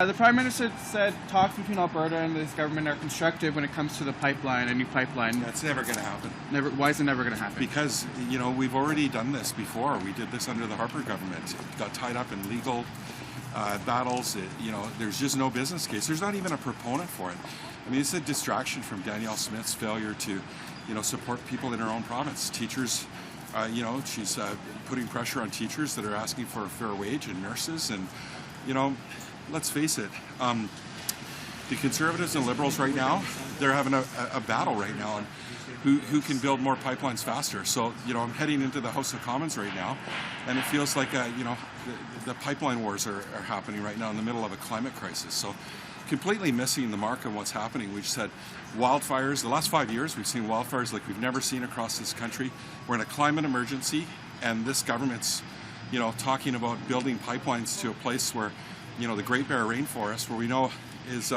The Prime Minister said talks between Alberta and this government are constructive when it comes to the pipeline, a new pipeline. That's never going to happen. Never. Why is it never going to happen? Because, we've already done this before. We did this under the Harper government. It got tied up in legal battles. There's just no business case. There's not even a proponent for it. I mean, it's a distraction from Danielle Smith's failure to, support people in her own province. Teachers, she's putting pressure on teachers that are asking for a fair wage, and nurses, and, let's face it, the Conservatives and Liberals right now, they're having a battle right now on who can build more pipelines faster. So, I'm heading into the House of Commons right now, and it feels like, the pipeline wars are happening right now in the middle of a climate crisis. So, completely missing the mark on what's happening. We just had wildfires. The last 5 years, we've seen wildfires like we've never seen across this country. We're in a climate emergency, and this government's, talking about building pipelines to a place where, the Great Bear Rainforest, where we know is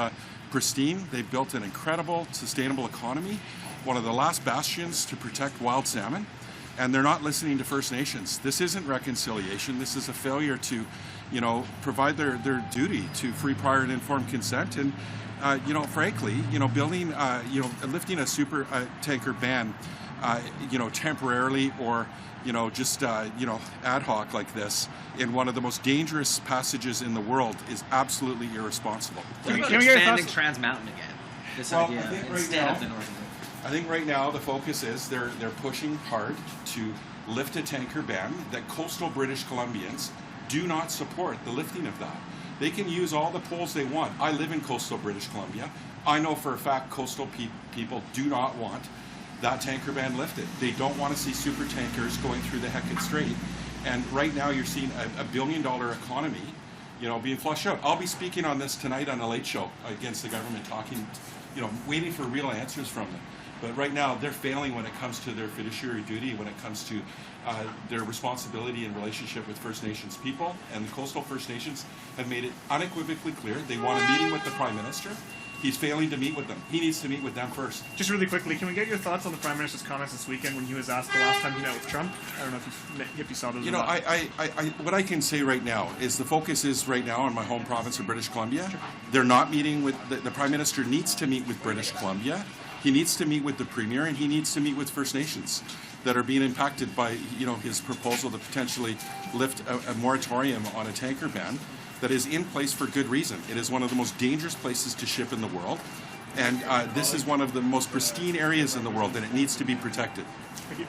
pristine. They've built an incredible, sustainable economy, one of the last bastions to protect wild salmon, and they're not listening to First Nations. This isn't reconciliation. This is a failure to, provide their duty to free, prior, and informed consent. And, frankly, building, lifting a super tanker ban, temporarily or, just, ad hoc like this in one of the most dangerous passages in the world is absolutely irresponsible. Can we expanding Trans Mountain again? This idea instead of the Northern. I think right now the focus is they're pushing hard to lift a tanker ban that coastal British Columbians do not support the lifting of that. They can use all the polls they want. I live in coastal British Columbia. I know for a fact coastal people do not want that tanker ban lifted. They don't want to see super tankers going through the Hecate Strait. And right now you're seeing a $1 billion economy, being flushed out. I'll be speaking on this tonight on a late show against the government, talking, waiting for real answers from them. But right now they're failing when it comes to their fiduciary duty, when it comes to their responsibility in relationship with First Nations people. And the coastal First Nations have made it unequivocally clear they want a meeting with the Prime Minister. He's failing to meet with them. He needs to meet with them first. Just really quickly, can we get your thoughts on the Prime Minister's comments this weekend when he was asked the last time he met with Trump? I don't know if you saw those. What I can say right now is the focus is right now on my home province of British Columbia. They're not meeting with the Prime Minister needs to meet with British Columbia. He needs to meet with the Premier, and he needs to meet with First Nations that are being impacted by his proposal to potentially lift a moratorium on a tanker ban that is in place for good reason. It is one of the most dangerous places to ship in the world, and this is one of the most pristine areas in the world, and it needs to be protected. Thank you.